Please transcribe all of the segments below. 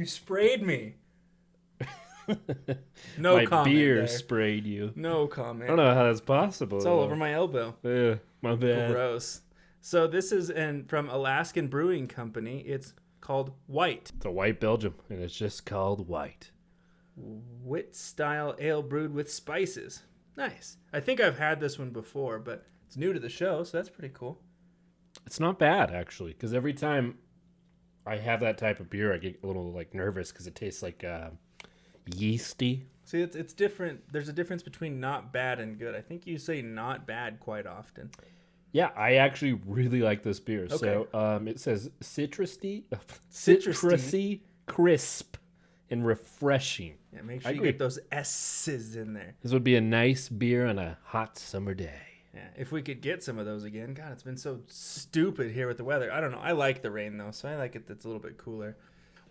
You sprayed me. No My comment beer there. sprayed you. No I comment. don't know how that's possible. It's all over my elbow. Yeah, my bad. Gross. So this is from Alaskan Brewing Company. It's called White. It's a white Belgium, and it's just called white. Wit style ale brewed with spices. Nice. I think I've had this one before, but it's new to the show, so that's pretty cool. It's not bad, actually, because every time I have that type of beer, I get a little like nervous because it tastes like yeasty. See, it's different. There's a difference between not bad and good. I think you say not bad quite often. Yeah, I actually really like this beer. Okay. So it says citrusy, crisp, and refreshing. Yeah, make sure you get those S's in there. This would be a nice beer on a hot summer day. Yeah, if we could get some of those again. God, it's been so stupid here with the weather. I don't know. I like the rain, though, so I like it that's a little bit cooler.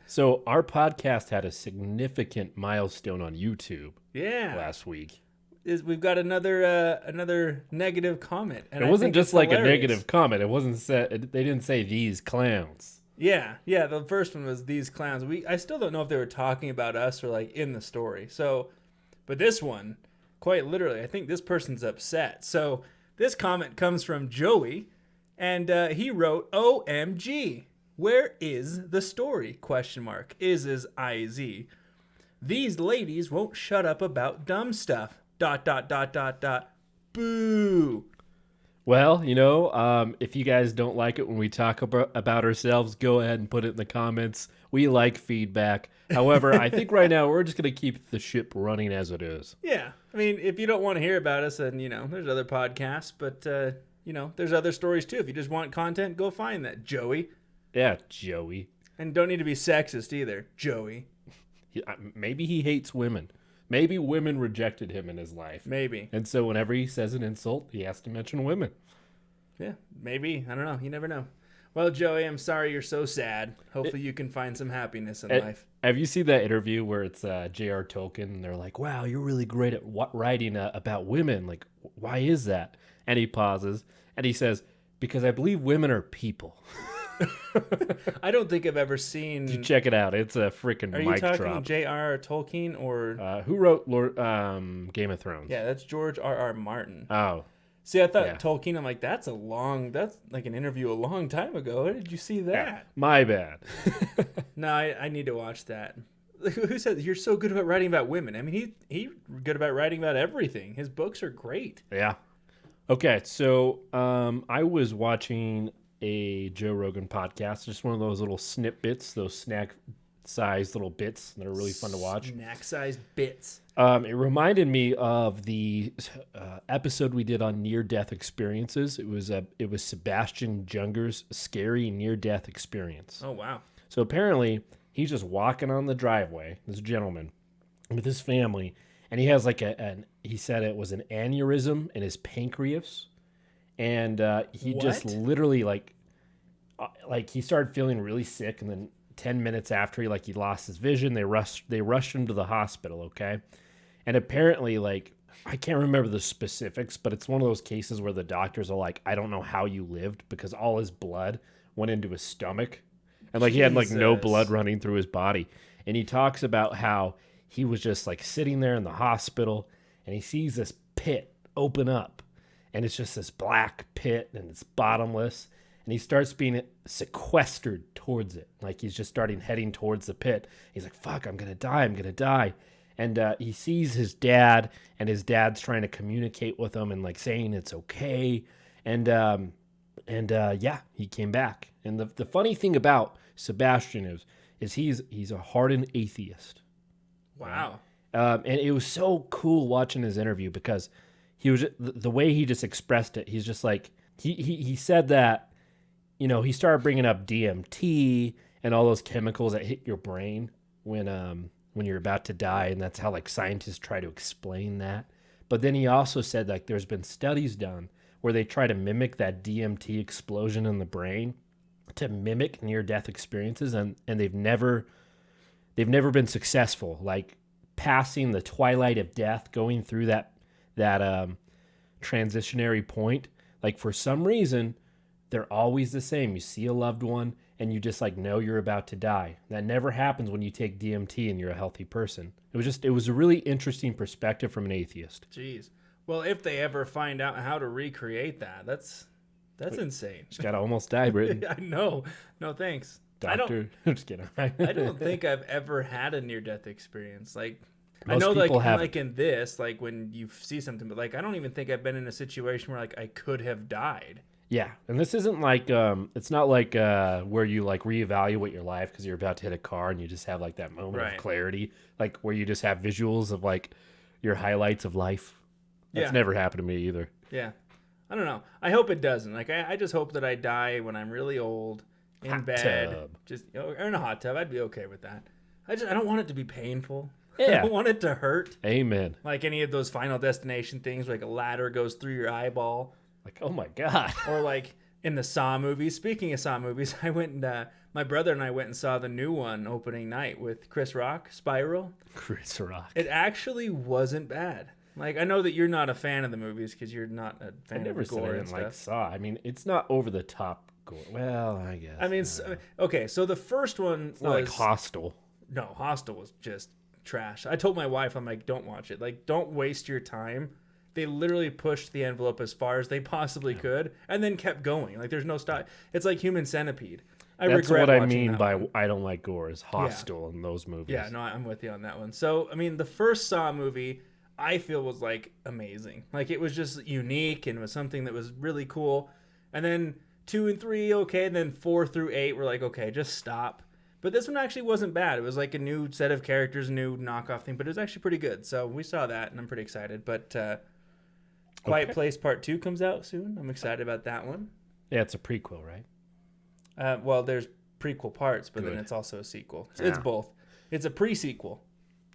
So our podcast had a significant milestone on YouTube last week. We've got another negative comment. And it wasn't just like hilarious. A negative comment. It wasn't said. They didn't say these clowns. Yeah. The first one was these clowns. I still don't know if they were talking about us or like in the story. So, but this one, quite literally, I think this person's upset. So this comment comes from Joey, and he wrote, "OMG, where is the story? ? Is IZ. These ladies won't shut up about dumb stuff. ... Boo." Well, if you guys don't like it when we talk about ourselves, go ahead and put it in the comments. We like feedback. However, I think right now we're just going to keep the ship running as it is. Yeah. I mean, if you don't want to hear about us, then, there's other podcasts. But, there's other stories, too. If you just want content, go find that, Joey. Yeah, Joey. And don't need to be sexist either, Joey. Maybe he hates women. Maybe women rejected him in his life. Maybe. And so whenever he says an insult, he has to mention women. Yeah, maybe. I don't know. You never know. Well, Joey, I'm sorry you're so sad. Hopefully you can find some happiness in life. Have you seen that interview where it's J.R. Tolkien and they're like, wow, you're really great at writing about women. Like, why is that? And he pauses and he says, because I believe women are people. I don't think I've ever seen... You check it out. It's a freaking mic drop. Are you talking J.R. Tolkien or... who wrote Game of Thrones? Yeah, that's George R.R. Martin. Oh. See, I thought Tolkien, I'm like, that's like an interview a long time ago. How did you see that? Yeah, my bad. No, I need to watch that. Who said you're so good about writing about women? I mean, he's good about writing about everything. His books are great. Yeah. Okay, so I was watching a Joe Rogan podcast, just one of those little snippets, those snack-sized little bits that are really fun to watch. Snack-sized bits. It reminded me of the episode we did on near-death experiences. It was Sebastian Junger's scary near-death experience. Oh, wow. So apparently, he's just walking on the driveway, this gentleman, with his family, and he has like he said it was an aneurysm in his pancreas. And he just literally like he started feeling really sick, and then 10 minutes after he lost his vision, they rushed him to the hospital. Okay, and apparently I can't remember the specifics, but it's one of those cases where the doctors are like, I don't know how you lived, because all his blood went into his stomach, and he had no blood running through his body. And he talks about how he was just sitting there in the hospital, and he sees this pit open up. And it's just this black pit, and it's bottomless. And he starts being sequestered towards it. He's just heading towards the pit. He's like, fuck, I'm going to die. And he sees his dad, and his dad's trying to communicate with him and saying it's okay. And he came back. And the funny thing about Sebastian is he's a hardened atheist. Wow. And it was so cool watching his interview, because he was the way he just expressed it. He's just he said that, he started bringing up DMT and all those chemicals that hit your brain when you're about to die, and that's how scientists try to explain that. But then he also said there's been studies done where they try to mimic that DMT explosion in the brain to mimic near-death experiences, and they've never been successful. Passing the twilight of death, going through that transitionary point, for some reason they're always the same. You see a loved one and you just like know you're about to die. That never happens when you take DMT and you're a healthy person. It was a really interesting perspective from an atheist. Jeez. Well, if they ever find out how to recreate that, that's insane. Just gotta almost die, Britton. I know. No, thanks. Doctor. I'm just kidding. I don't think I've ever had a near-death experience. Like, Most I know, people like, haven't. like in this, like when you see something, but like I don't even think I've been in a situation where like I could have died. Yeah, and this isn't like it's not like where you like reevaluate your life because you're about to hit a car and you just have like that moment Right. of clarity, like where you just have visuals of like your highlights of life. That's never happened to me either. Yeah. I don't know. I hope it doesn't. Like I just hope that I die when I'm really old in Hot bed, tub. just or in a hot tub. I'd be okay with that. I don't want it to be painful. I Yeah. don't want it to hurt. Amen. Like any of those Final Destination things, where like a ladder goes through your eyeball, Like, oh my God. or like in the Saw movies. Speaking of Saw movies, I went and my brother and I went and saw the new one opening night with Chris Rock, Spiral. Chris Rock. It actually wasn't bad. Like I know that you're not a fan of the movies because you're not a I fan never of said I gore and didn't stuff. like Saw. I mean, it's not over the top gore. Well, I guess. I mean, okay, so the first one it's not like was Hostel. no, Hostel was just trash. I told my wife, I'm like, don't watch it. Like, don't waste your time. They literally pushed the envelope as far as they possibly could, and then kept going. Like, there's no stop. It's like Human Centipede. That's regret what I watching mean that by one. I don't like gore is Hostel in those movies. Yeah, no, I'm with you on that one. So, I mean, the first Saw movie, I feel was like amazing. Like, it was just unique and was something that was really cool. And then 2 and 3, okay, and then 4 through 8 were like, okay, just stop. But this one actually wasn't bad. It was like a new set of characters, new knockoff thing, but it was actually pretty good. So we saw that, and I'm pretty excited. But Quiet Place Part 2 comes out soon. I'm excited about that one. Yeah, it's a prequel, right? Well, there's prequel parts, but then Good. it's also a sequel. Yeah. It's both. It's a pre-sequel.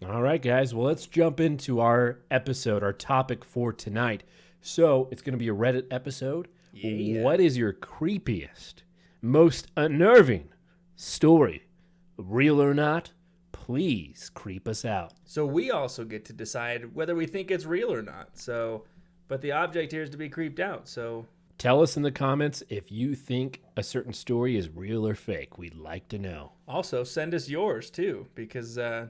All right, guys. Well, let's jump into our episode, our topic for tonight. So it's going to be a Reddit episode. Yeah. What is your creepiest, most unnerving story? Real or not? Please creep us out. So we also get to decide whether we think it's real or not. So, but the object here is to be creeped out. So Tell us in the comments if you think a certain story is real or fake. We'd like to know. also send us yours too, because I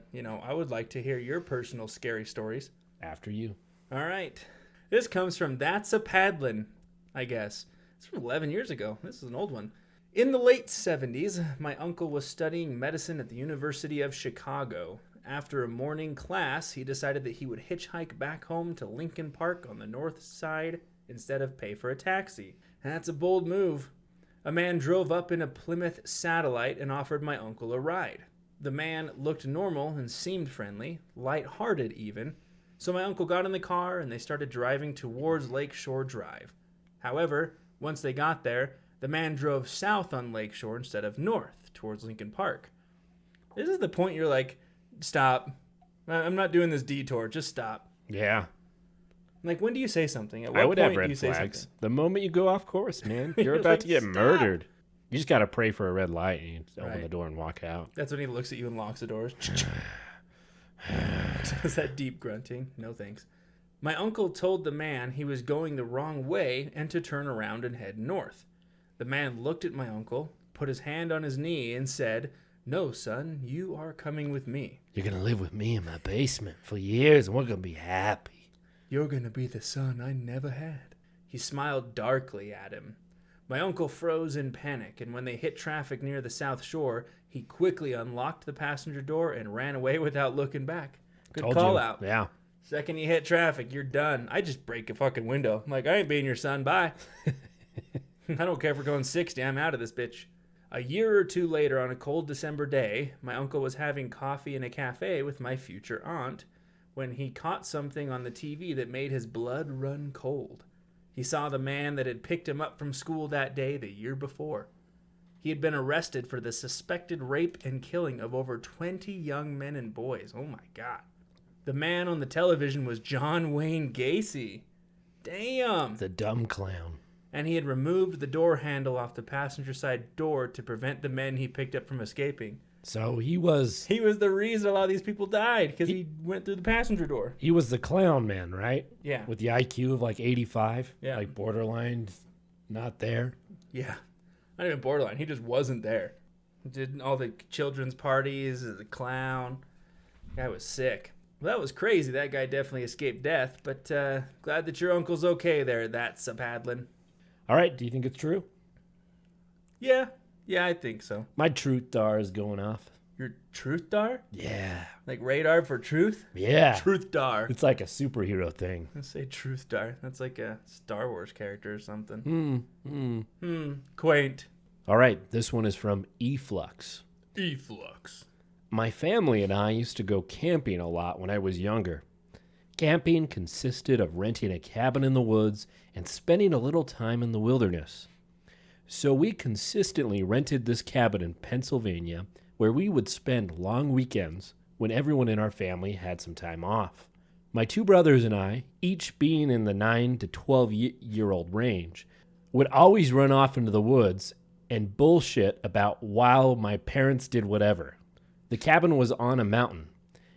would like to hear your personal scary stories. After you. All right, this comes from That's a Paddlin', I guess. It's from 11 years ago. This is an old one. In the late 70s, my uncle was studying medicine at the University of Chicago. After a morning class, he decided that he would hitchhike back home to Lincoln Park on the north side instead of pay for a taxi. And that's a bold move. A man drove up in a Plymouth Satellite and offered my uncle a ride. The man looked normal and seemed friendly, light-hearted even, so my uncle got in the car and they started driving towards Lakeshore Drive. However, once they got there, the man drove south on Lakeshore instead of north towards Lincoln Park. This is the point you're like, stop. I'm not doing this detour. Just stop. Yeah. Like, when do you say something? At what I would point have red do you say flags. something? The moment you go off course, man, you're You're about like, to get "Stop." murdered. You just got to pray for a red light and you open Right. the door and walk out. That's when he looks at you and locks the doors. Does that deep grunting? No thanks. My uncle told the man he was going the wrong way and to turn around and head north. The man looked at my uncle, put his hand on his knee, and said, "No, son, you are coming with me. You're going to live with me in my basement for years and we're going to be happy. You're going to be the son I never had." He smiled darkly at him. My uncle froze in panic, and when they hit traffic near the South Shore, he quickly unlocked the passenger door and ran away without looking back. Good Told call you. out. Yeah. Second you hit traffic, you're done. I just break a fucking window. I'm like, I ain't being your son. Bye. I don't care if we're going 60. I'm out of this bitch. A year or two later, on a cold December day, my uncle was having coffee in a cafe with my future aunt when he caught something on the TV that made his blood run cold. He saw the man that had picked him up from school that day the year before. He had been arrested for the suspected rape and killing of over 20 young men and boys. Oh my God. The man on the television was John Wayne Gacy. Damn. The dumb clown. And he had removed the door handle off the passenger side door to prevent the men he picked up from escaping. So he was He was the reason a lot of these people died, because he went through the passenger door. the clown man, right? Yeah. With the IQ of like 85. Yeah. Like borderline not there. Yeah. Not even borderline. He just wasn't there. Did all the children's parties as a clown. Guy was sick. Well, that was crazy. That guy definitely escaped death, but glad that your uncle's okay there, that's a Padlin. All right, do you think it's true? Yeah, I think so. My truth dar is going off. Your truth dar? Yeah. Like radar for truth? Yeah. Truth dar. It's like a superhero thing. Let's say truth dar. That's like a Star Wars character or something. Quaint. All right, this one is from Eflux. Eflux. My family and I used to go camping a lot when I was younger. Camping consisted of renting a cabin in the woods and spending a little time in the wilderness. So we consistently rented this cabin in Pennsylvania where we would spend long weekends when everyone in our family had some time off. My two brothers and I, each being in the 9 to 12-year-old range, would always run off into the woods and bullshit about while my parents did whatever. The cabin was on a mountain.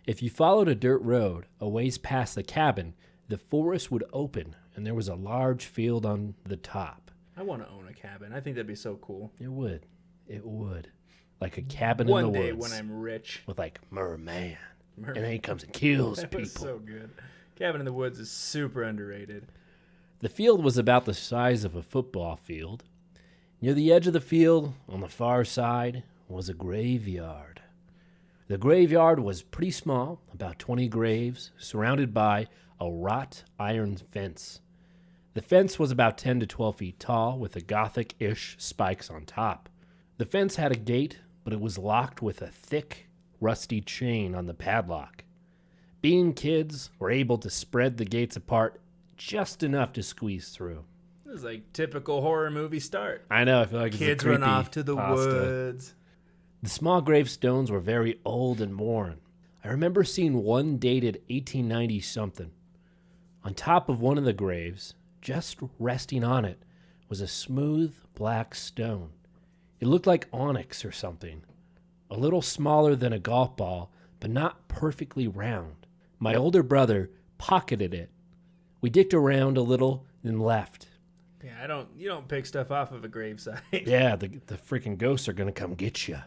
If you followed a dirt road a ways past the cabin, the forest would open and there was a large field on the top. I want to own a cabin. I think that'd be so cool. It would. It would. Like a cabin in the woods. One day when I'm rich. With like merman. And then he comes and kills that people. Was so good. Cabin in the woods is super underrated. The field was about the size of a football field. Near the edge of the field, on the far side, was a graveyard. The graveyard was pretty small, about 20 graves, surrounded by a wrought iron fence. The fence was about 10 to 12 feet tall, with a Gothic-ish spikes on top. The fence had a gate, but it was locked with a thick, rusty chain on the padlock. Being kids, we're able to spread the gates apart just enough to squeeze through. This is like typical horror movie start. I know, I feel like kids run off to the woods. The small gravestones were very old and worn. I remember seeing one dated 1890-something. On top of one of the graves, just resting on it, was a smooth black stone. It looked like onyx or something. A little smaller than a golf ball, but not perfectly round. My older brother pocketed it. We dicked around a little and left. Yeah, you don't pick stuff off of a gravesite. Yeah, the freaking ghosts are going to come get you.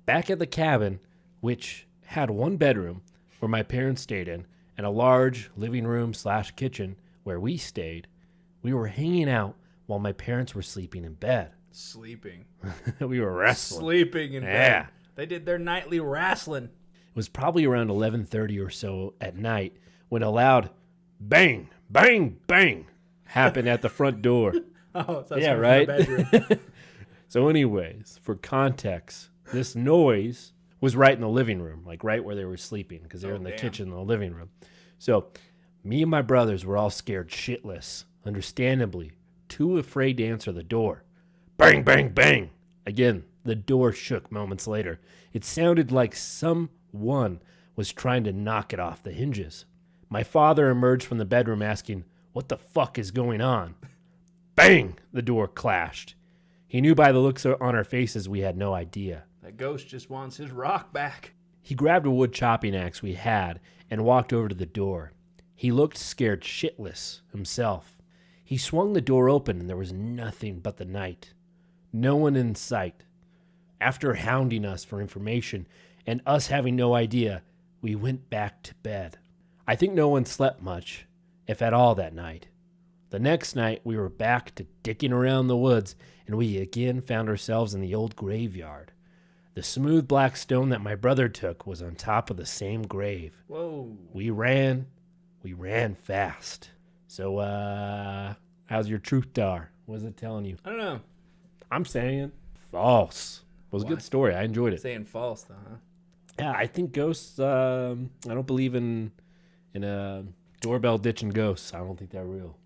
Back at the cabin, which had one bedroom where my parents stayed in, and a large living room / kitchen where we stayed, we were hanging out while my parents were sleeping in bed. Sleeping. We were wrestling. Sleeping in bed. They did their nightly wrestling. It was probably around 11:30 or so at night when a loud bang, bang, bang happened at the front door. Oh, so yeah, right? Bedroom. So anyways, for context, this noise was right in the living room, like right where they were sleeping, because they were in the kitchen in the living room. So me and my brothers were all scared shitless, understandably, too afraid to answer the door. Bang, bang, bang. Again, the door shook moments later. It sounded like someone was trying to knock it off the hinges. My father emerged from the bedroom asking, "What the fuck is going on?" Bang! The door clashed. He knew by the looks on our faces we had no idea. That ghost just wants his rock back. He grabbed a wood chopping axe we had and walked over to the door. He looked scared shitless himself. He swung the door open and there was nothing but the night. No one in sight. After hounding us for information and us having no idea, we went back to bed. I think no one slept much, if at all, that night. The next night, we were back to dicking around the woods, and we again found ourselves in the old graveyard. The smooth black stone that my brother took was on top of the same grave. Whoa. We ran fast. So, how's your truth dar? What is it telling you? I don't know. I'm saying false. It was a good story. I enjoyed it. Saying false, though, huh? Yeah, I think ghosts, I don't believe in doorbell ditching ghosts. I don't think they're real.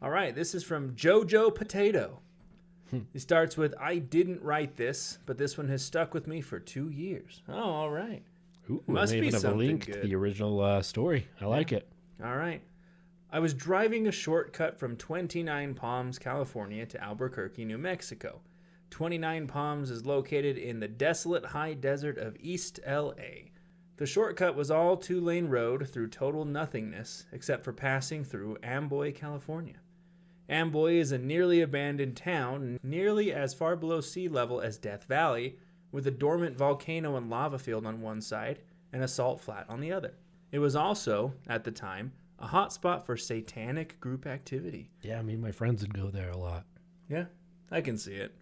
All right, this is from Jojo Potato. He starts with, "I didn't write this, but this one has stuck with me for 2 years." Oh, all right. Ooh, Must they be even have a something link good. to the original story. I like it. All right. "I was driving a shortcut from 29 Palms, California to Albuquerque, New Mexico. 29 Palms is located in the desolate high desert of East LA. The shortcut was all 2-lane road through total nothingness, except for passing through Amboy, California. Amboy is a nearly abandoned town, nearly as far below sea level as Death Valley, with a dormant volcano and lava field on one side and a salt flat on the other. It was also, at the time, a hotspot for satanic group activity. Yeah, me and my friends would go there a lot. Yeah, I can see it.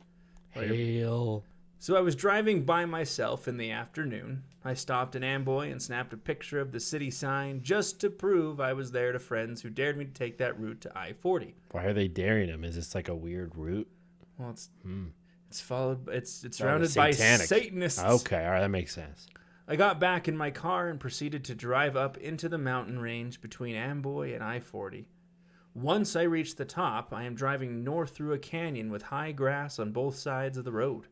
Hail. So I was driving by myself in the afternoon. I stopped in Amboy and snapped a picture of the city sign just to prove I was there to friends who dared me to take that route to I-40. Why are they daring him? Is this like a weird route? Well, it's surrounded by Satanists. Okay, all right, that makes sense. I got back in my car and proceeded to drive up into the mountain range between Amboy and I-40. Once I reached the top, I am driving north through a canyon with high grass on both sides of the road.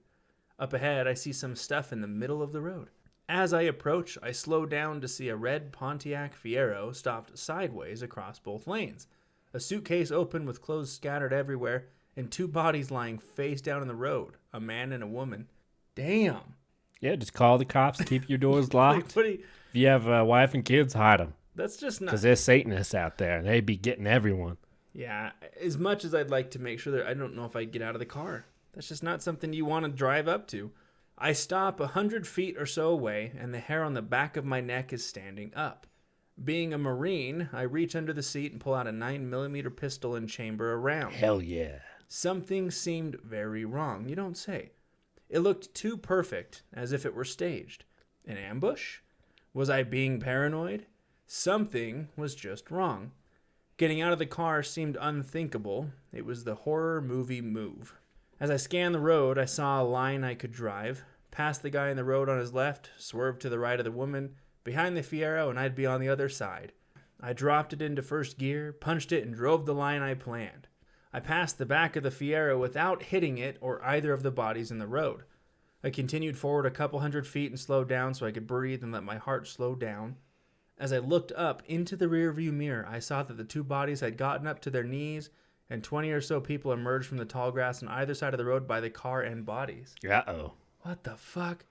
Up ahead, I see some stuff in the middle of the road. As I approach, I slow down to see a red Pontiac Fiero stopped sideways across both lanes. A suitcase open with clothes scattered everywhere, and two bodies lying face down in the road, a man and a woman. Damn. Yeah, just call the cops, keep your doors locked. If you have a wife and kids, hide them. That's just not... Because there's Satanists out there, and they be getting everyone. Yeah, as much as I'd like to make sure that I don't know if I'd get out of the car. That's just not something you want to drive up to. I stop 100 feet or so away, and the hair on the back of my neck is standing up. Being a Marine, I reach under the seat and pull out a 9mm pistol and chamber a round. Hell yeah. Something seemed very wrong. You don't say. It looked too perfect, as if it were staged. An ambush? Was I being paranoid? Something was just wrong. Getting out of the car seemed unthinkable. It was the horror movie move. As I scanned the road, I saw a line I could drive, past the guy in the road on his left, swerve to the right of the woman, behind the Fiero, and I'd be on the other side. I dropped it into first gear, punched it, and drove the line I planned. I passed the back of the Fiero without hitting it or either of the bodies in the road. I continued forward a couple 100 feet and slowed down so I could breathe and let my heart slow down. As I looked up into the rearview mirror, I saw that the two bodies had gotten up to their knees, and 20 or so people emerged from the tall grass on either side of the road by the car and bodies. Uh-oh. What the fuck?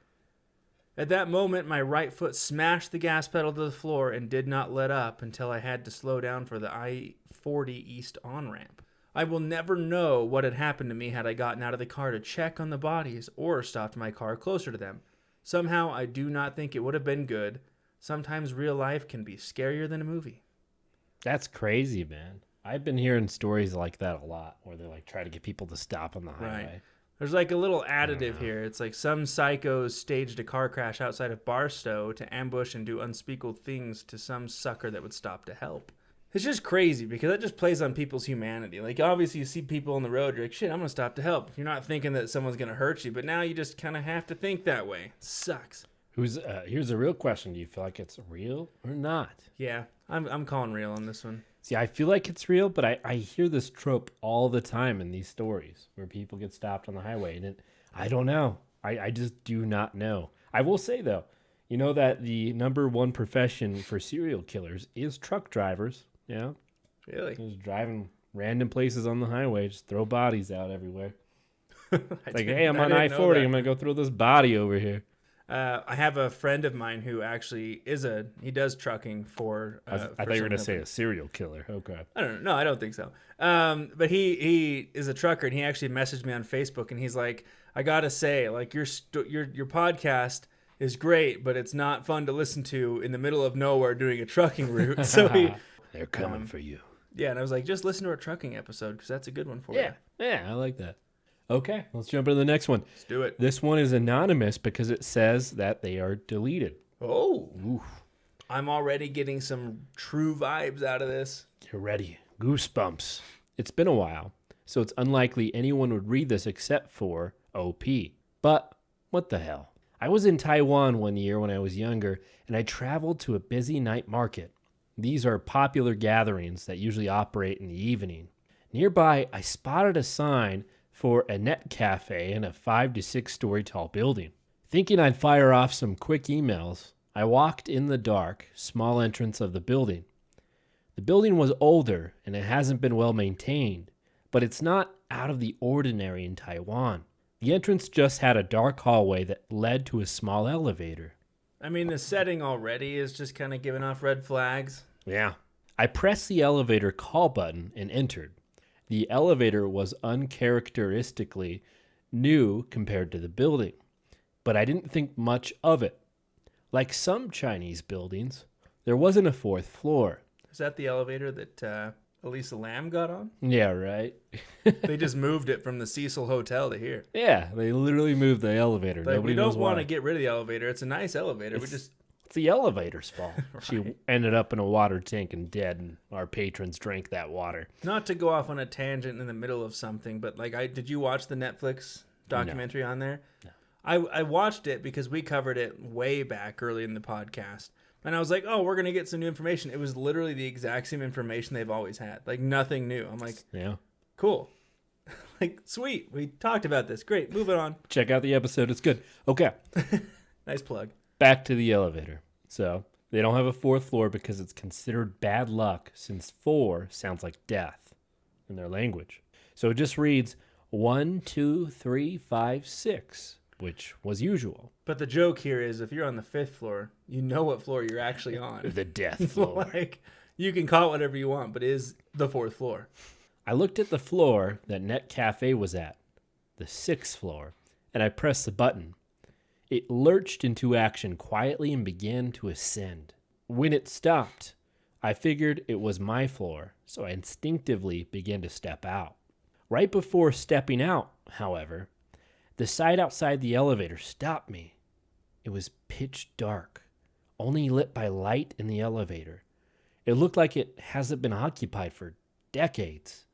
At that moment, my right foot smashed the gas pedal to the floor and did not let up until I had to slow down for the I-40 East on-ramp. I will never know what had happened to me had I gotten out of the car to check on the bodies or stopped my car closer to them. Somehow, I do not think it would have been good. Sometimes real life can be scarier than a movie. That's crazy, man. I've been hearing stories like that a lot, where they like try to get people to stop on the highway. Right. There's like a little additive here. It's like some psychos staged a car crash outside of Barstow to ambush and do unspeakable things to some sucker that would stop to help. It's just crazy because that just plays on people's humanity. Like, obviously, you see people on the road, you're like, shit, I'm going to stop to help. You're not thinking that someone's going to hurt you, but now you just kind of have to think that way. It sucks. Here's a real question. Do you feel like it's real or not? Yeah, I'm calling real on this one. See, I feel like it's real, but I hear this trope all the time in these stories where people get stopped on the highway. And I don't know. I just do not know. I will say, though, you know that the number one profession for serial killers is truck drivers. Yeah. Really? Just driving random places on the highway, just throw bodies out everywhere. Like, hey, I'm on I-40. I'm going to go throw this body over here. I have a friend of mine who actually he does trucking for. I thought you were going to say a serial killer. Okay. I don't know. No, I don't think so. But he is a trucker, and he actually messaged me on Facebook, and he's like, I got to say, like, your podcast is great, but it's not fun to listen to in the middle of nowhere doing a trucking route. So they're coming for you. Yeah, and I was like, just listen to our trucking episode because that's a good one for you. Yeah, I like that. Okay, let's jump into the next one. Let's do it. This one is anonymous because it says that they are deleted. Oh. Oof. I'm already getting some true vibes out of this. You're ready. Goosebumps. It's been a while, so it's unlikely anyone would read this except for OP. But what the hell? I was in Taiwan one year when I was younger, and I traveled to a busy night market. These are popular gatherings that usually operate in the evening. Nearby, I spotted a sign for a net cafe in a 5 to 6 story tall building. Thinking I'd fire off some quick emails, I walked in the dark, small entrance of the building. The building was older and it hasn't been well maintained, but it's not out of the ordinary in Taiwan. The entrance just had a dark hallway that led to a small elevator. I mean, the setting already is just kind of giving off red flags. Yeah. I pressed the elevator call button and entered. The elevator was uncharacteristically new compared to the building, but I didn't think much of it. Like some Chinese buildings, there wasn't a fourth floor. Is that the elevator that Elisa Lam got on? Yeah, right? They just moved it from the Cecil Hotel to here. Yeah, they literally moved the elevator. Like, Nobody we don't knows why. want to get rid of the elevator. It's a nice elevator. It's the elevator's fault. Right. She ended up in a water tank and dead, and our patrons drank that water. Not to go off on a tangent in the middle of something, but like, did you watch the Netflix documentary on there? No. I watched it because we covered it way back early in the podcast. And I was like, oh, we're going to get some new information. It was literally the exact same information they've always had. Like, nothing new. I'm like, Yeah. cool. Like, sweet. We talked about this. Great. Moving on. Check out the episode. It's good. Okay. Nice plug. Back to the elevator. So they don't have a fourth floor because it's considered bad luck since 4 sounds like death in their language. So it just reads 1, 2, 3, 5, 6, which was usual. But the joke here is if you're on the 5th floor, you know what floor you're actually on. The death floor. Like, you can call it whatever you want, but it is the 4th floor. I looked at the floor that Net Cafe was at, the 6th floor, and I pressed the button. It lurched into action quietly and began to ascend. When it stopped, I figured it was my floor, so I instinctively began to step out. Right before stepping out, however, the side outside the elevator stopped me. It was pitch dark, only lit by light in the elevator. It looked like it hasn't been occupied for decades,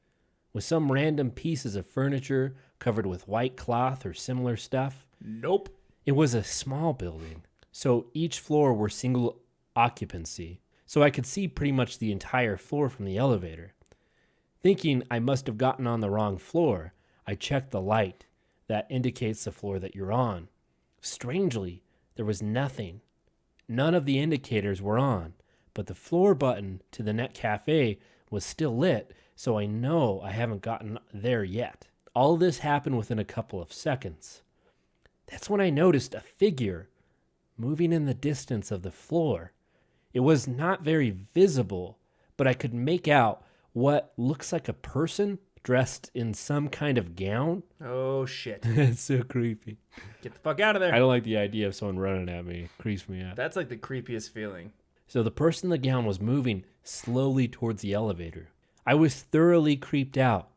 with some random pieces of furniture covered with white cloth or similar stuff. Nope. It was a small building, so each floor were single occupancy, so I could see pretty much the entire floor from the elevator. Thinking I must have gotten on the wrong floor, I checked the light that indicates the floor that you're on. Strangely, there was nothing. None of the indicators were on, but the floor button to the Net Cafe was still lit, so I know I haven't gotten there yet. All this happened within a couple of seconds. That's when I noticed a figure moving in the distance of the floor. It was not very visible, but I could make out what looks like a person dressed in some kind of gown. Oh, shit. It's so creepy. Get the fuck out of there. I don't like the idea of someone running at me. It creeps me out. That's like the creepiest feeling. So the person in the gown was moving slowly towards the elevator. I was thoroughly creeped out,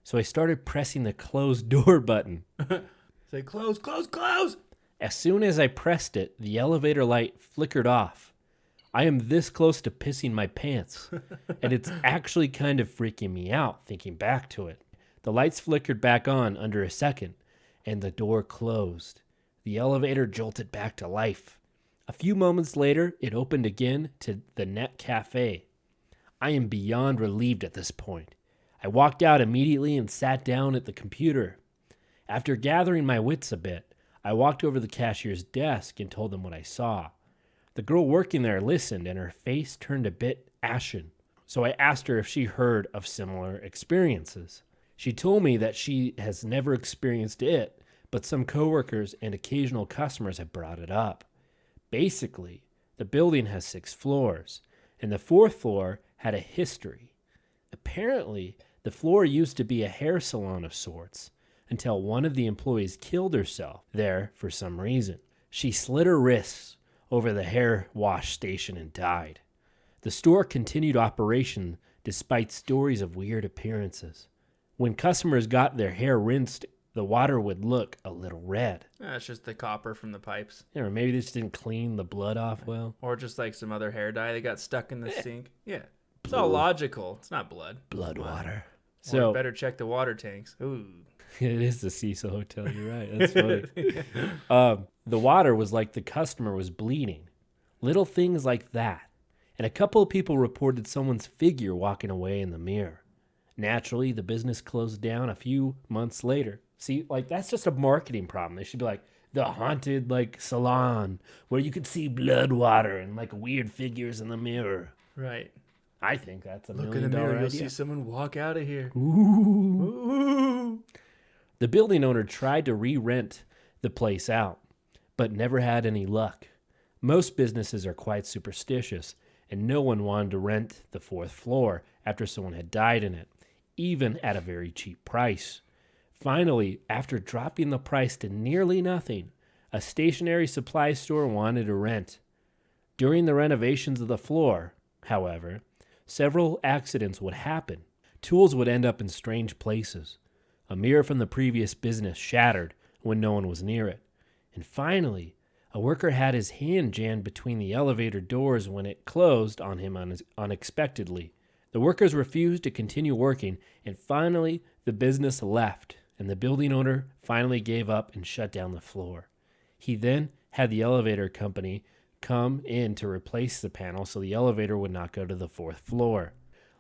so I started pressing the close door button. Say, close, close, close! As soon as I pressed it, the elevator light flickered off. I am this close to pissing my pants, and it's actually kind of freaking me out thinking back to it. The lights flickered back on under a second, and the door closed. The elevator jolted back to life. A few moments later, it opened again to the Net Cafe. I am beyond relieved at this point. I walked out immediately and sat down at the computer. After gathering my wits a bit, I walked over to the cashier's desk and told them what I saw. The girl working there listened, and her face turned a bit ashen. So I asked her if she heard of similar experiences. She told me that she has never experienced it, but some coworkers and occasional customers have brought it up. Basically, the building has 6 floors, and the 4th floor had a history. Apparently, the floor used to be a hair salon of sorts, until one of the employees killed herself there for some reason. She slit her wrists over the hair wash station and died. The store continued operation despite stories of weird appearances. When customers got their hair rinsed, the water would look a little red. It's just the copper from the pipes. Yeah, or maybe they just didn't clean the blood off well. Or just like some other hair dye that got stuck in the sink. Yeah. It's all logical. It's not blood. Blood water. So better check the water tanks. Ooh. It is the Cecil Hotel. You're right. That's funny. The water was like the customer was bleeding. Little things like that. And a couple of people reported someone's figure walking away in the mirror. Naturally, the business closed down a few months later. See, like, that's just a marketing problem. They should be like, the haunted, like, salon where you could see blood water and, like, weird figures in the mirror. Right. I think that's a Look $1 in the million mirror, you'll idea. see someone walk out of here. Ooh. Ooh. The building owner tried to re-rent the place out, but never had any luck. Most businesses are quite superstitious, and no one wanted to rent the 4th floor after someone had died in it, even at a very cheap price. Finally, after dropping the price to nearly nothing, A stationery supply store wanted to rent. During the renovations of the floor, however, several accidents would happen. Tools would end up in strange places. A mirror from the previous business shattered when no one was near it. And finally, a worker had his hand jammed between the elevator doors when it closed on him unexpectedly. The workers refused to continue working, and finally the business left, and the building owner finally gave up and shut down the floor. He then had the elevator company come in to replace the panel so the elevator would not go to the 4th floor.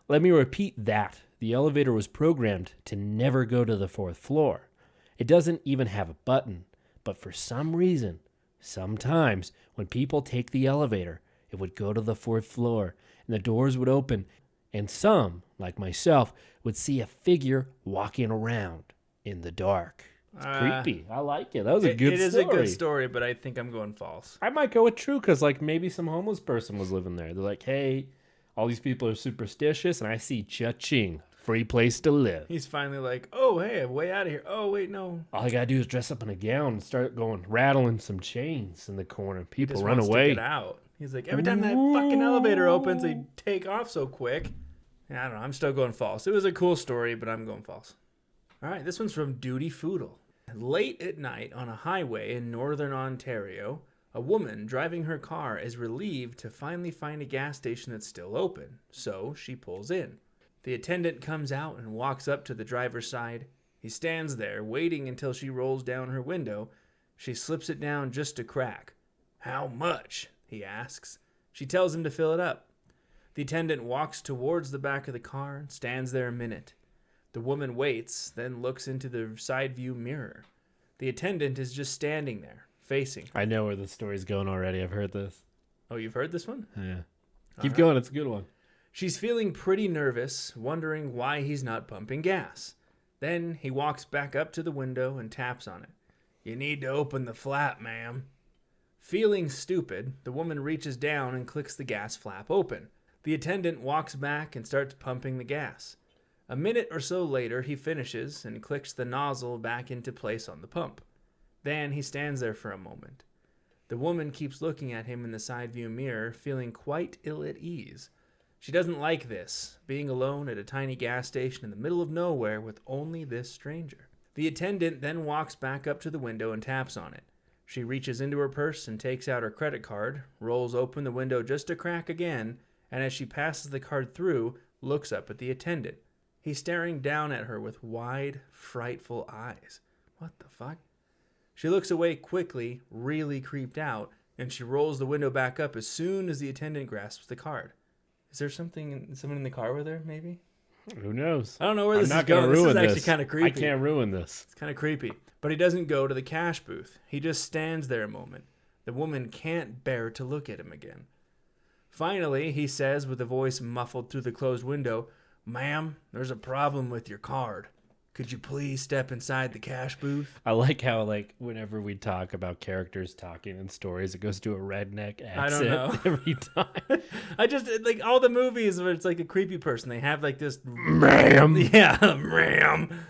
Let me repeat that. The elevator was programmed to never go to the 4th floor. It doesn't even have a button, but for some reason, sometimes when people take the elevator, it would go to the 4th floor and the doors would open, and some, like myself, would see a figure walking around in the dark. It's creepy. I like it. That was a good story. It is a good story, but I think I'm going false. I might go with true because, like, maybe some homeless person was living there. They're like, hey, all these people are superstitious, and I see cha-ching, free place to live. He's finally like, oh, hey, I'm way out of here. Oh, wait, no. All I got to do is dress up in a gown and start going, rattling some chains in the corner. People run wants away. To get out. He's like, every time that fucking elevator opens, they take off so quick. I don't know. I'm still going false. It was a cool story, but I'm going false. All right, this one's from Duty Foodle. Late at night on a highway in northern Ontario, a woman driving her car is relieved to finally find a gas station that's still open, so she pulls in. The attendant comes out and walks up to the driver's side. He stands there, waiting until she rolls down her window. She slips it down just a crack. How much? He asks. She tells him to fill it up. The attendant walks towards the back of the car and stands there a minute. The woman waits, then looks into the side view mirror. The attendant is just standing there, facing her. I know where the story's going already. I've heard this. Oh, you've heard this one? Yeah. Keep going. It's a good one. She's feeling pretty nervous, wondering why he's not pumping gas. Then he walks back up to the window and taps on it. You need to open the flap, ma'am. Feeling stupid, the woman reaches down and clicks the gas flap open. The attendant walks back and starts pumping the gas. A minute or so later, he finishes and clicks the nozzle back into place on the pump. Then he stands there for a moment. The woman keeps looking at him in the side view mirror, feeling quite ill at ease. She doesn't like this, being alone at a tiny gas station in the middle of nowhere with only this stranger. The attendant then walks back up to the window and taps on it. She reaches into her purse and takes out her credit card, rolls open the window just a crack again, and as she passes the card through, looks up at the attendant. He's staring down at her with wide, frightful eyes. What the fuck? She looks away quickly, really creeped out, and she rolls the window back up as soon as the attendant grasps the card. Is there someone in the car with her, maybe? Who knows? I don't know where this is going. This is actually kind of creepy. I can't ruin this. It's kind of creepy. But he doesn't go to the cash booth. He just stands there a moment. The woman can't bear to look at him again. Finally, he says with a voice muffled through the closed window, Ma'am, there's a problem with your card. Could you please step inside the cash booth? I like how, like, whenever we talk about characters talking in stories, it goes to a redneck accent. I don't know. Every time. I just, like, all the movies where it's like a creepy person, they have, like, this... Ma'am. Yeah, ma'am.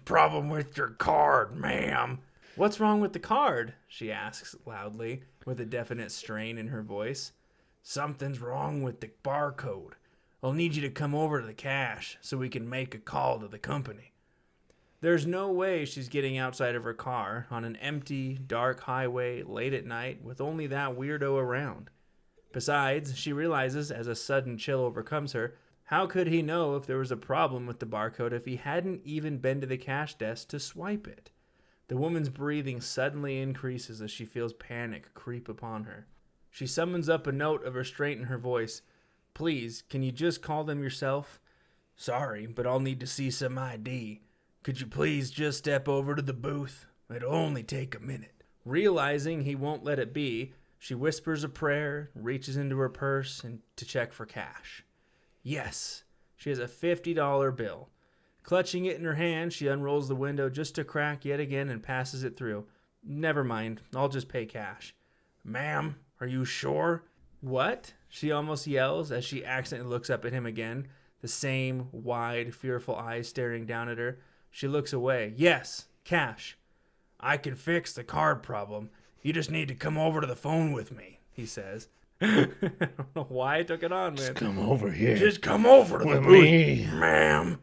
Problem with your card, ma'am. What's wrong with the card? She asks loudly, with a definite strain in her voice. Something's wrong with the barcode. I'll need you to come over to the cash so we can make a call to the company. There's no way she's getting outside of her car on an empty, dark highway late at night with only that weirdo around. Besides, she realizes as a sudden chill overcomes her, how could he know if there was a problem with the barcode if he hadn't even been to the cash desk to swipe it? The woman's breathing suddenly increases as she feels panic creep upon her. She summons up a note of restraint in her voice. Please, can you just call them yourself? Sorry, but I'll need to see some ID. Could you please just step over to the booth? It'll only take a minute. Realizing he won't let it be, she whispers a prayer, reaches into her purse and to check for cash. Yes, she has a $50 bill. Clutching it in her hand, she unrolls the window just a crack yet again and passes it through. Never mind, I'll just pay cash. Ma'am, are you sure? What? She almost yells as she accidentally looks up at him again, the same wide, fearful eyes staring down at her. She looks away. Yes, cash. I can fix the card problem You just need to come over to the phone with me, he says. I don't know why I took it on, man. Just come over here. Just come over to the with booth, me. ma'am.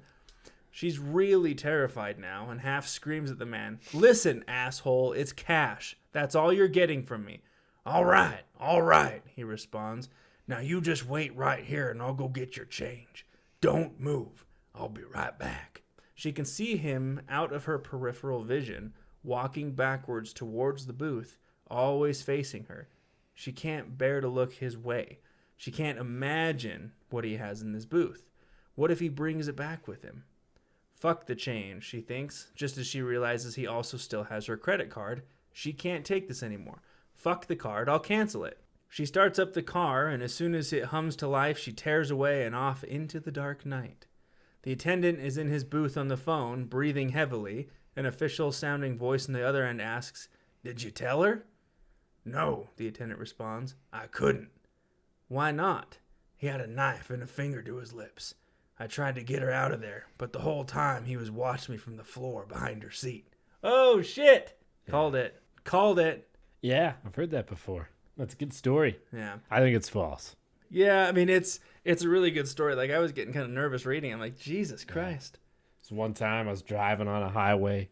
She's really terrified now and half screams at the man. Listen, asshole, it's cash. That's all you're getting from me. All right, he responds. Now you just wait right here and I'll go get your change. Don't move. I'll be right back. She can see him out of her peripheral vision, walking backwards towards the booth, always facing her. She can't bear to look his way. She can't imagine what he has in this booth. What if he brings it back with him? Fuck the change, she thinks, just as she realizes he also still has her credit card. She can't take this anymore. Fuck the card, I'll cancel it. She starts up the car, and as soon as it hums to life, she tears away and off into the dark night. The attendant is in his booth on the phone, breathing heavily. An official-sounding voice on the other end asks, "Did you tell her?" "No," the attendant responds. "I couldn't." "Why not?" "He had a knife and a finger to his lips. I tried to get her out of there, but the whole time he was watching me from the floor behind her seat." Oh, shit! Yeah. Called it. Yeah, I've heard that before. That's a good story. Yeah. I think it's false. Yeah, I mean, it's a really good story. Like, I was getting kind of nervous reading it. I'm like, Jesus Christ. So one time I was driving on a highway,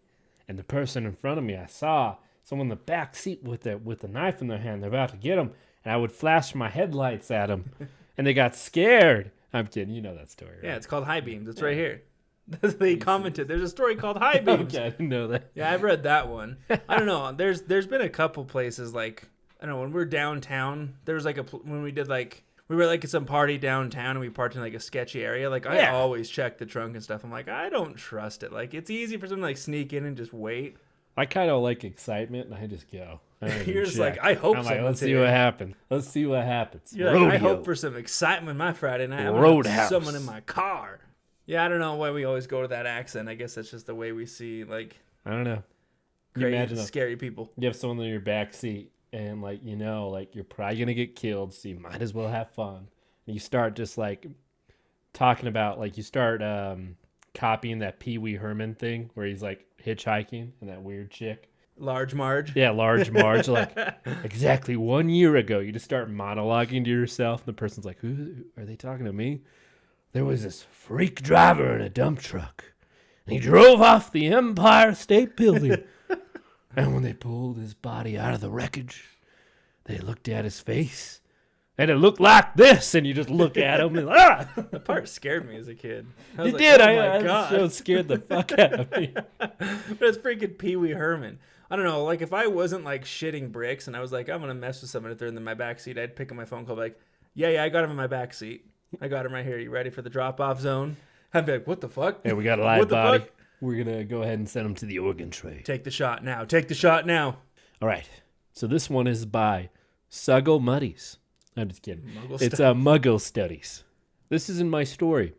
and the person in front of me, I saw someone in the back seat with a knife in their hand. They're about to get him, and I would flash my headlights at them, and they got scared. I'm kidding. You know that story, right? Yeah, it's called High Beams. It's right here. They commented, there's a story called High Beams. Okay, I didn't know that. Yeah, I've read that one. I don't know. There's been a couple places, like, I don't know, when we're downtown, there was like when we did like, we were like at some party downtown and we parked in like a sketchy area. Like, I always check the trunk and stuff. I'm like, I don't trust it. Like, it's easy for someone to like sneak in and just wait. I kind of like excitement, and I just go. You're just like, I hope so. Let's see what happens. Let's see what happens. You're like, I hope for some excitement my Friday night. I'm gonna have someone in my car. Yeah, I don't know why we always go to that accent. I guess that's just the way we see, like, I don't know. Crazy, scary people. You have someone in your back seat, and like, you know, like you're probably gonna get killed, so you might as well have fun. And you start just like talking about, like, you start copying that Pee Wee Herman thing where he's like hitchhiking and that weird chick. Large Marge. Yeah, Large Marge. Like, exactly 1 year ago, you just start monologuing to yourself, and the person's like, "Who are they talking to me?" There was this freak driver in a dump truck, and he drove off the Empire State Building. And when they pulled his body out of the wreckage, they looked at his face, and it looked like this. And you just look at him, and The part scared me as a kid. It did. Oh my God. It scared the fuck out of me. But it's freaking Pee Wee Herman. I don't know. Like, if I wasn't like shitting bricks, and I was like, I'm gonna mess with someone if they're in my backseat, I'd pick up my phone call, like, yeah, I got him in my backseat. I got him right here. You ready for the drop-off zone? I'd be like, what the fuck? Yeah, we got a live body. We're going to go ahead and send him to the organ tray. Take the shot now. Take the shot now. All right. So this one is by Suggle Muddies. I'm just kidding. It's Muggle Studies. This isn't my story.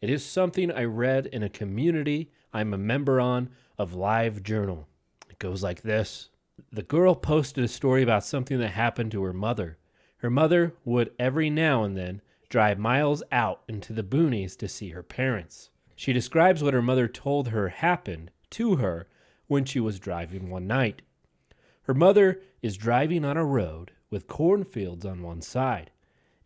It is something I read in a community I'm a member on of Live Journal. It goes like this. The girl posted a story about something that happened to her mother. Her mother would every now and then drive miles out into the boonies to see her parents. She describes what her mother told her happened to her when she was driving one night. Her mother is driving on a road with cornfields on one side.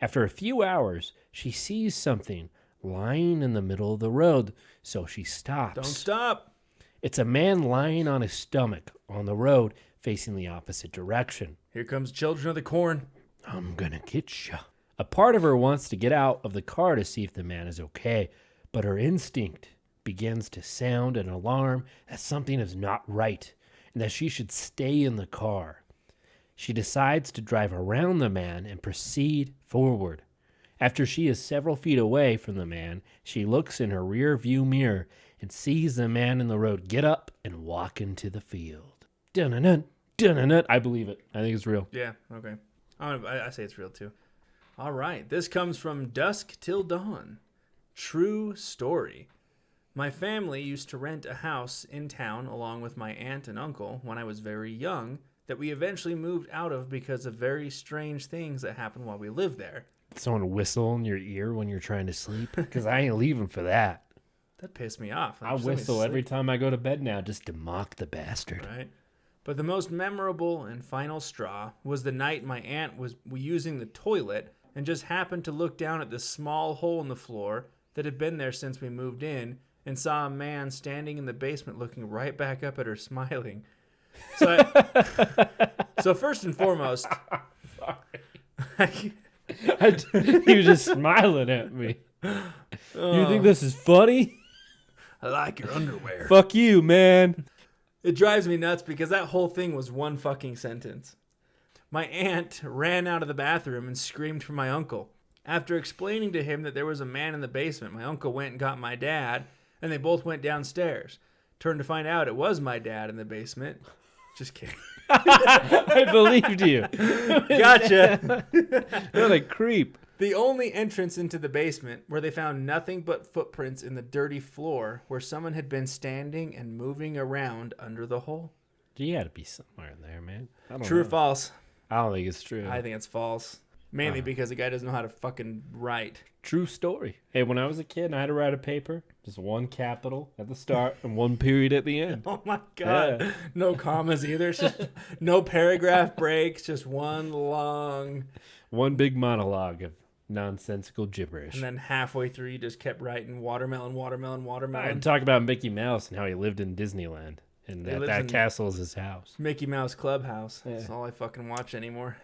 After a few hours, she sees something lying in the middle of the road, so she stops. Don't stop. It's a man lying on his stomach on the road, facing the opposite direction. Here comes Children of the Corn. I'm gonna get you. A part of her wants to get out of the car to see if the man is okay, but her instinct begins to sound an alarm that something is not right and that she should stay in the car. She decides to drive around the man and proceed forward. After she is several feet away from the man, she looks in her rear view mirror and sees the man in the road get up and walk into the field. Dun-dun-dun, dun-dun-dun. I believe it. I think it's real. Yeah, okay. I say it's real too. All right, this comes from Dusk Till Dawn. True story. My family used to rent a house in town along with my aunt and uncle when I was very young that we eventually moved out of because of very strange things that happened while we lived there. Someone whistle in your ear when you're trying to sleep? Because I ain't leaving for that. That pissed me off. I whistle every time I go to bed now just to mock the bastard. Right. But the most memorable and final straw was the night my aunt was using the toilet and just happened to look down at this small hole in the floor that had been there since we moved in and saw a man standing in the basement looking right back up at her smiling. So first and foremost... Sorry. He was just smiling at me. You think this is funny? I like your underwear. Fuck you, man. It drives me nuts because that whole thing was one fucking sentence. My aunt ran out of the bathroom and screamed for my uncle. After explaining to him that there was a man in the basement, my uncle went and got my dad, and they both went downstairs. Turned to find out it was my dad in the basement. Just kidding. I believed you. Gotcha. What a creep. The only entrance into the basement where they found nothing but footprints in the dirty floor where someone had been standing and moving around under the hole. You had to be somewhere in there, man. True or false? I don't think it's true. I think it's false. Mainly because the guy doesn't know how to fucking write. True story. Hey, when I was a kid and I had to write a paper, just one capital at the start and one period at the end. Oh my God. Yeah. No commas either. It's just no paragraph breaks. Just one big monologue of nonsensical gibberish. And then halfway through, you just kept writing watermelon. And talk about Mickey Mouse and how he lived in Disneyland. And that castle is his house. Mickey Mouse Clubhouse. Yeah. That's all I fucking watch anymore.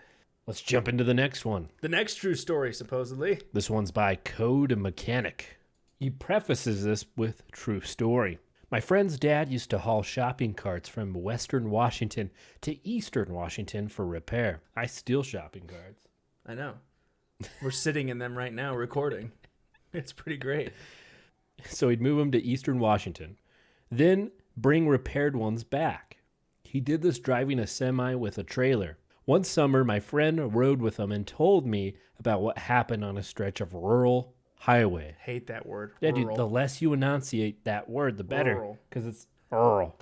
Let's jump into the next one. The next true story, supposedly. This one's by Code Mechanic. He prefaces this with true story. My friend's dad used to haul shopping carts from Western Washington to Eastern Washington for repair. I steal shopping carts. I know. We're sitting in them right now recording. It's pretty great. So he'd move them to Eastern Washington, then bring repaired ones back. He did this driving a semi with a trailer. One summer, my friend rode with him and told me about what happened on a stretch of rural highway. Hate that word. Yeah, dude, the less you enunciate that word, the better. Because it's rural.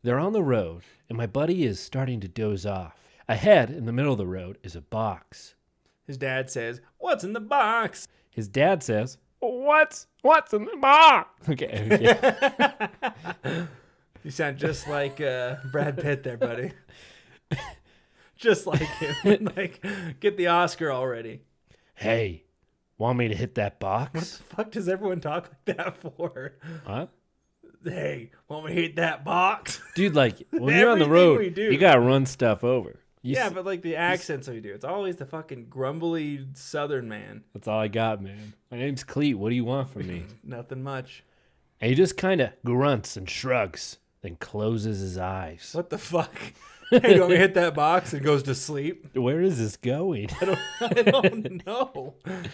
They're on the road, and my buddy is starting to doze off. Ahead, in the middle of the road, is a box. His dad says, "What's in the box?" His dad says, What's in the box? Okay. You sound just like Brad Pitt there, buddy. Just like him. Like, get the Oscar already. Hey, want me to hit that box? What the fuck does everyone talk like that for? Huh? Hey, want me to hit that box? Dude, like, when you're on the road, you gotta run stuff over. But like the accents we do, it's always the fucking grumbly Southern man. That's all I got, man. My name's Cleet. What do you want from me? Nothing much. And he just kind of grunts and shrugs, then closes his eyes. What the fuck? Hey, you want me to hit that box and goes to sleep? Where is this going? I don't know. I'm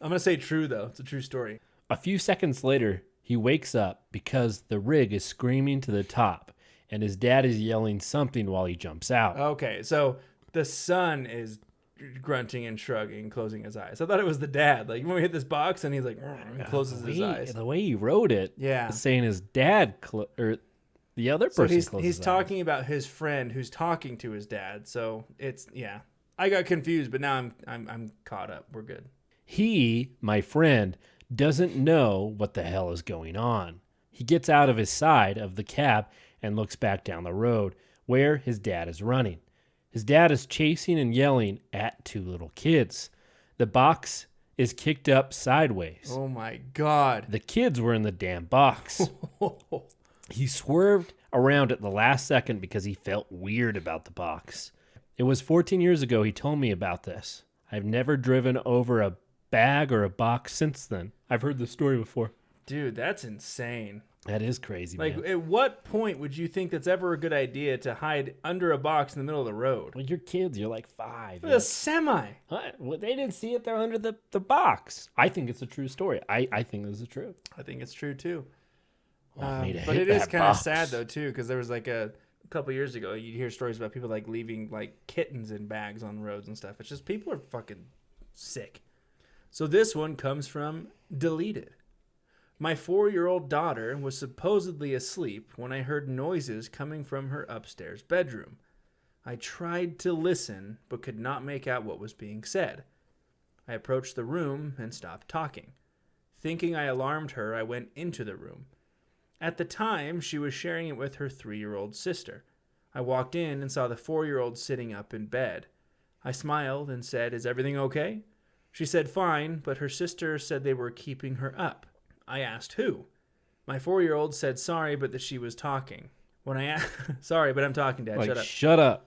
going to say true, though. It's a true story. A few seconds later, he wakes up because the rig is screaming to the top, and his dad is yelling something while he jumps out. Okay, so the son is grunting and shrugging, closing his eyes. I thought it was the dad. Like, you want me to hit this box? And he's like, and closes his eyes. The way he wrote it, yeah, is saying his dad, or the other person. So he's talking about his friend who's talking to his dad. So it's, yeah. I got confused, but now I'm caught up. We're good. He, my friend, doesn't know what the hell is going on. He gets out of his side of the cab and looks back down the road where his dad is running. His dad is chasing and yelling at two little kids. The box is kicked up sideways. Oh my God. The kids were in the damn box. He swerved around at the last second because he felt weird about the box. It was 14 years ago he told me about this. I've never driven over a bag or a box since then. I've heard this story before. Dude, that's insane. That is crazy, man. Like, at what point would you think that's ever a good idea to hide under a box in the middle of the road? Well, you're kids. You're like 5. With a semi. What? Well, they didn't see it. They're under the box. I think it's a true story. I think this is true. I think it's true, too. But it is kind of sad, though, too, because there was like a couple years ago, you'd hear stories about people like leaving like kittens in bags on roads and stuff. It's just people are fucking sick. So this one comes from Deleted. My 4-year-old daughter was supposedly asleep when I heard noises coming from her upstairs bedroom. I tried to listen, but could not make out what was being said. I approached the room and stopped talking. Thinking I alarmed her, I went into the room. At the time, she was sharing it with her 3-year-old sister. I walked in and saw the 4-year-old sitting up in bed. I smiled and said, "Is everything okay?" She said fine, but her sister said they were keeping her up. I asked who. My 4-year-old said sorry, but that she was talking. Sorry, but I'm talking, Dad. Like, Shut up. shut up.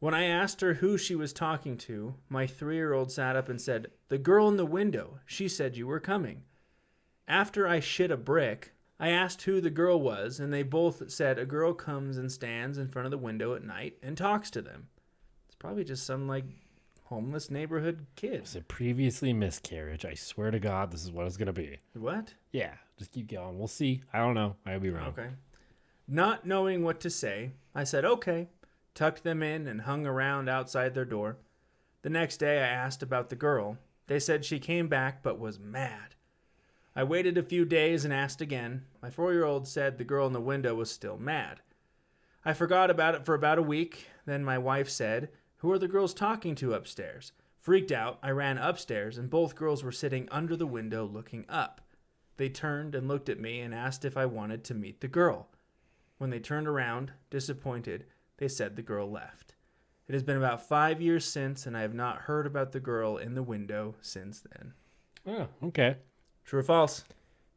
When I asked her who she was talking to, my 3-year-old sat up and said, "The girl in the window. She said you were coming." After I shit a brick, I asked who the girl was, and they both said a girl comes and stands in front of the window at night and talks to them. It's probably just some, homeless neighborhood kid. It's a previously miscarriage. I swear to God, this is what it's going to be. What? Yeah, just keep going. We'll see. I don't know. I could be wrong. Okay. Not knowing what to say, I said okay, tucked them in, and hung around outside their door. The next day, I asked about the girl. They said she came back but was mad. I waited a few days and asked again. My 4-year-old said the girl in the window was still mad. I forgot about it for about a week. Then my wife said, "Who are the girls talking to upstairs?" Freaked out, I ran upstairs, and both girls were sitting under the window looking up. They turned and looked at me and asked if I wanted to meet the girl. When they turned around, disappointed, they said the girl left. It has been about 5 years since, and I have not heard about the girl in the window since then. Oh, okay. True or false?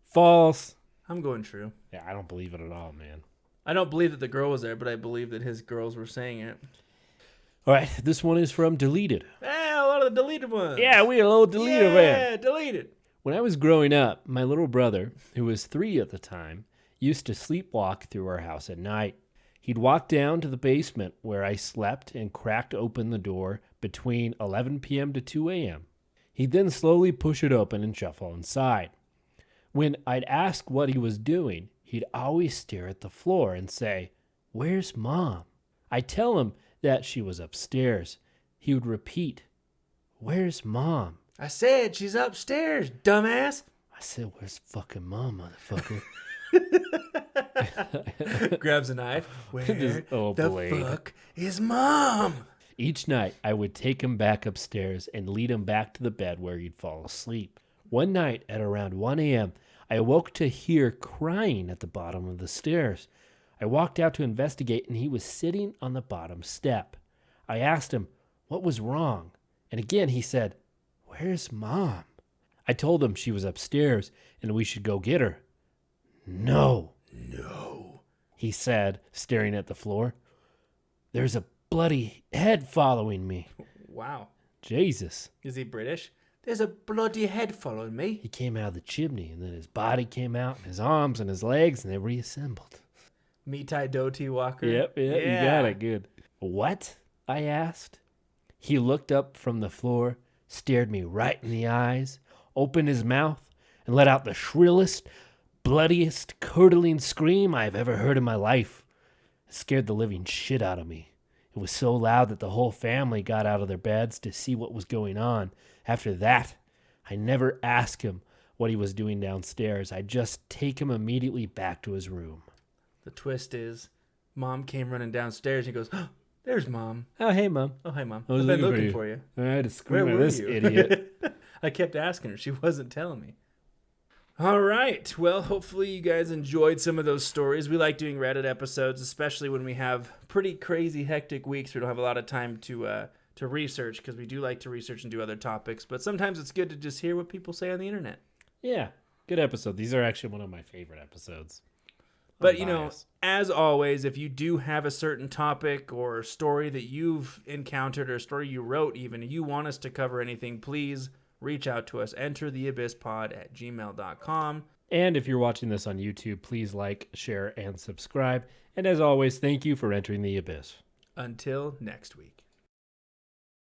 False. I'm going true. Yeah, I don't believe it at all, man. I don't believe that the girl was there, but I believe that his girls were saying it. All right, this one is from Deleted. A lot of the deleted ones. Yeah, we had a little Deleted, man. Yeah, deleted. When I was growing up, my little brother, who was 3 at the time, used to sleepwalk through our house at night. He'd walk down to the basement where I slept and cracked open the door between 11 p.m. to 2 a.m. He'd then slowly push it open and shuffle inside. When I'd ask what he was doing, he'd always stare at the floor and say, "Where's Mom?" I'd tell him that she was upstairs. He would repeat, "Where's Mom?" I said she's upstairs, dumbass. I said, "Where's fucking Mom, motherfucker?" Grabs a knife. Where Just- oh, the blade. fuck is Mom? Each night, I would take him back upstairs and lead him back to the bed where he'd fall asleep. One night at around 1 a.m., I awoke to hear crying at the bottom of the stairs. I walked out to investigate, and he was sitting on the bottom step. I asked him what was wrong, and again he said, "Where's Mom?" I told him she was upstairs and we should go get her. No, he said, staring at the floor. "There's a bloody head following me." Wow. Jesus. Is he British? There's a bloody head following me. He came out of the chimney, and then his body came out, and his arms and his legs, and they reassembled. Meatai Doti Walker. Yep, you got it, good. "What?" I asked. He looked up from the floor, stared me right in the eyes, opened his mouth, and let out the shrillest, bloodiest, curdling scream I've ever heard in my life. It scared the living shit out of me. It was so loud that the whole family got out of their beds to see what was going on. After that, I never asked him what he was doing downstairs. I'd just take him immediately back to his room. The twist is, Mom came running downstairs and he goes, "Oh, there's Mom." "Oh, hey, Mom. "Oh, hi, Mom. I was I've been looking looking for for you." I had to scream Where at were this you? idiot. I kept asking her. She wasn't telling me. All right. Well, hopefully you guys enjoyed some of those stories. We like doing Reddit episodes, especially when we have pretty crazy, hectic weeks. We don't have a lot of time to research, because we do like to research and do other topics. But sometimes it's good to just hear what people say on the internet. Yeah, good episode. These are actually one of my favorite episodes. But, I'm biased. as always, if you do have a certain topic or story that you've encountered or a story you wrote even, you want us to cover anything, please reach out to us. entertheabysspod@gmail.com. And if you're watching this on YouTube, please like, share, and subscribe. And as always, thank you for entering the abyss. Until next week.